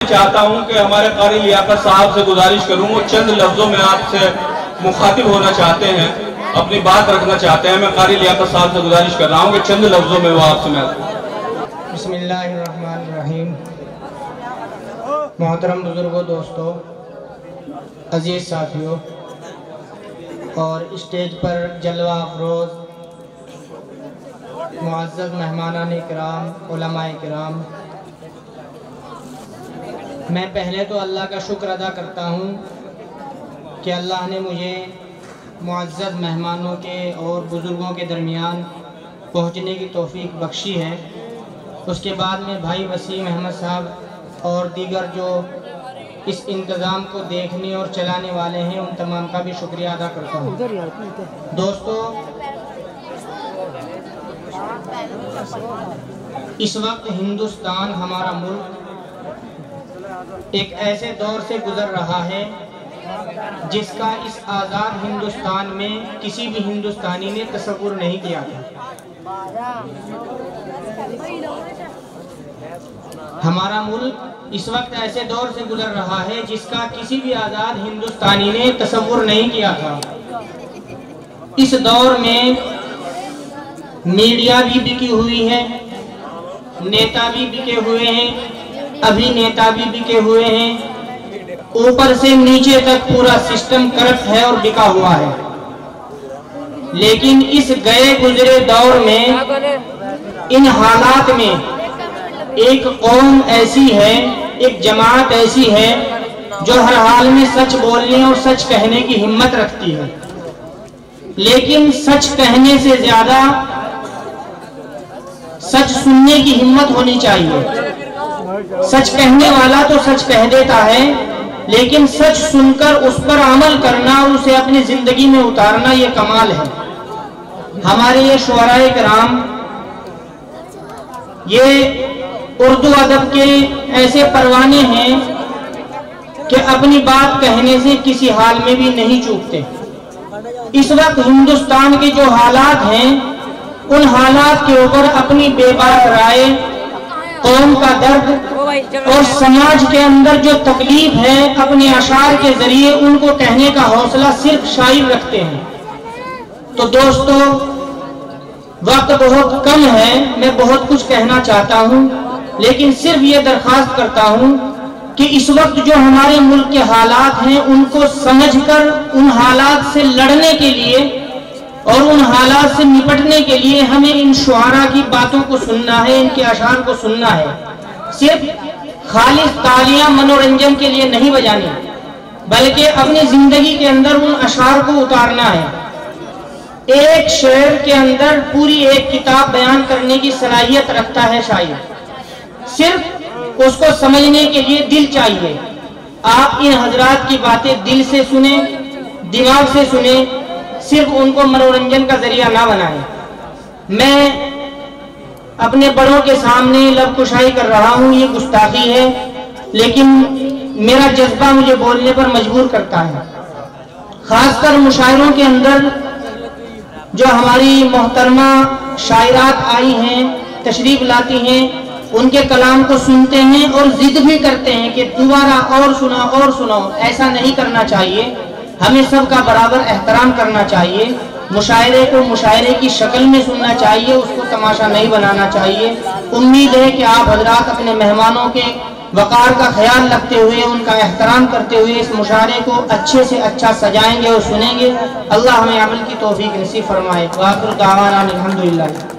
چاہتا ہوں کہ ہمارے قاری لیاقت صاحب سے گزارش کروں، وہ چند لفظوں میں آپ سے مخاطب ہونا چاہتے ہیں، اپنی بات رکھنا چاہتے ہیں۔ میں قاری لیاقت صاحب سے گزارش کر رہا ہوں کہ چند لفظوں میں وہ آپ سے بسم اللہ الرحمن الرحیم۔ محترم بزرگوں، دوستوں، عزیز ساتھیوں اور اسٹیج پر جلوہ افروز معزز مہمانان کرام، علماء کرام، میں پہلے تو اللہ کا شکر ادا کرتا ہوں کہ اللہ نے مجھے معزز مہمانوں کے اور بزرگوں کے درمیان پہنچنے کی توفیق بخشی ہے۔ اس کے بعد میں بھائی وسیم احمد صاحب اور دیگر جو اس انتظام کو دیکھنے اور چلانے والے ہیں، ان تمام کا بھی شکریہ ادا کرتا ہوں۔ دوستو، اس وقت ہندوستان، ہمارا ملک، ایک ایسے دور سے گزر رہا ہے جس کا اس آزاد ہندوستان میں کسی بھی ہندوستانی نے تصور نہیں کیا تھا۔ ہمارا ملک اس وقت ایسے دور سے گزر رہا ہے جس کا کسی بھی آزاد ہندوستانی نے تصور نہیں کیا تھا۔ اس دور میں میڈیا بھی بکی ہوئی ہے، نیتا بھی بکے ہوئے ہیں، ابھی نیتا بھی بکے ہوئے ہیں، اوپر سے نیچے تک پورا سسٹم کرپٹ ہے اور بکا ہوا ہے۔ لیکن اس گئے گزرے دور میں، ان حالات میں، ایک قوم ایسی ہے، ایک جماعت ایسی ہے جو ہر حال میں سچ بولنے اور سچ کہنے کی ہمت رکھتی ہے۔ لیکن سچ کہنے سے زیادہ سچ سننے کی ہمت ہونی چاہیے۔ سچ کہنے والا تو سچ کہہ دیتا ہے، لیکن سچ سن کر اس پر عمل کرنا اور اسے اپنی زندگی میں اتارنا، یہ کمال ہے۔ ہمارے یہ شعراء کرام، یہ اردو ادب کے ایسے پروانے ہیں کہ اپنی بات کہنے سے کسی حال میں بھی نہیں چوکتے۔ اس وقت ہندوستان کے جو حالات ہیں، ان حالات کے اوپر اپنی بے بات رائے، قوم کا درد اور سماج کے اندر جو تکلیف ہے، اپنے اشعار کے ذریعے ان کو کہنے کا حوصلہ صرف شاعر رکھتے ہیں۔ تو دوستو، وقت بہت کم ہے، میں بہت کچھ کہنا چاہتا ہوں، لیکن صرف یہ درخواست کرتا ہوں کہ اس وقت جو ہمارے ملک کے حالات ہیں، ان کو سمجھ کر ان حالات سے لڑنے کے لیے اور ان حالات سے نپٹنے کے لیے ہمیں ان شعراء کی باتوں کو سننا ہے، ان کے اشعار کو سننا ہے۔ صرف خالص تالیاں منورنجن کے لیے نہیں بجانی، بلکہ اپنی زندگی کے اندر ان اشعار کو اتارنا ہے۔ ایک شعر کے اندر پوری ایک کتاب بیان کرنے کی صلاحیت رکھتا ہے شاعر۔ صرف اس کو سمجھنے کے لیے دل چاہیے۔ آپ ان حضرات کی باتیں دل سے سنیں، دماغ سے سنیں، صرف ان کو منورنجن کا ذریعہ نہ بنائیں۔ میں اپنے بڑوں کے سامنے لب کشائی کر رہا ہوں، یہ گستاخی ہے، لیکن میرا جذبہ مجھے بولنے پر مجبور کرتا ہے۔ خاص کر مشاعروں کے اندر جو ہماری محترمہ شاعرات آئی ہیں، تشریف لاتی ہیں، ان کے کلام کو سنتے ہیں اور ضد بھی کرتے ہیں کہ دوبارہ اور سناؤ اور سناؤ۔ ایسا نہیں کرنا چاہیے، ہمیں سب کا برابر احترام کرنا چاہیے۔ مشاعرے کو مشاعرے کی شکل میں سننا چاہیے، اس کو تماشا نہیں بنانا چاہیے۔ امید ہے کہ آپ حضرات اپنے مہمانوں کے وقار کا خیال رکھتے ہوئے، ان کا احترام کرتے ہوئے اس مشاعرے کو اچھے سے اچھا سجائیں گے اور سنیں گے۔ اللہ ہمیں عمل کی توفیق نصیب فرمائے۔ وآخر دعوانا الحمدللہ۔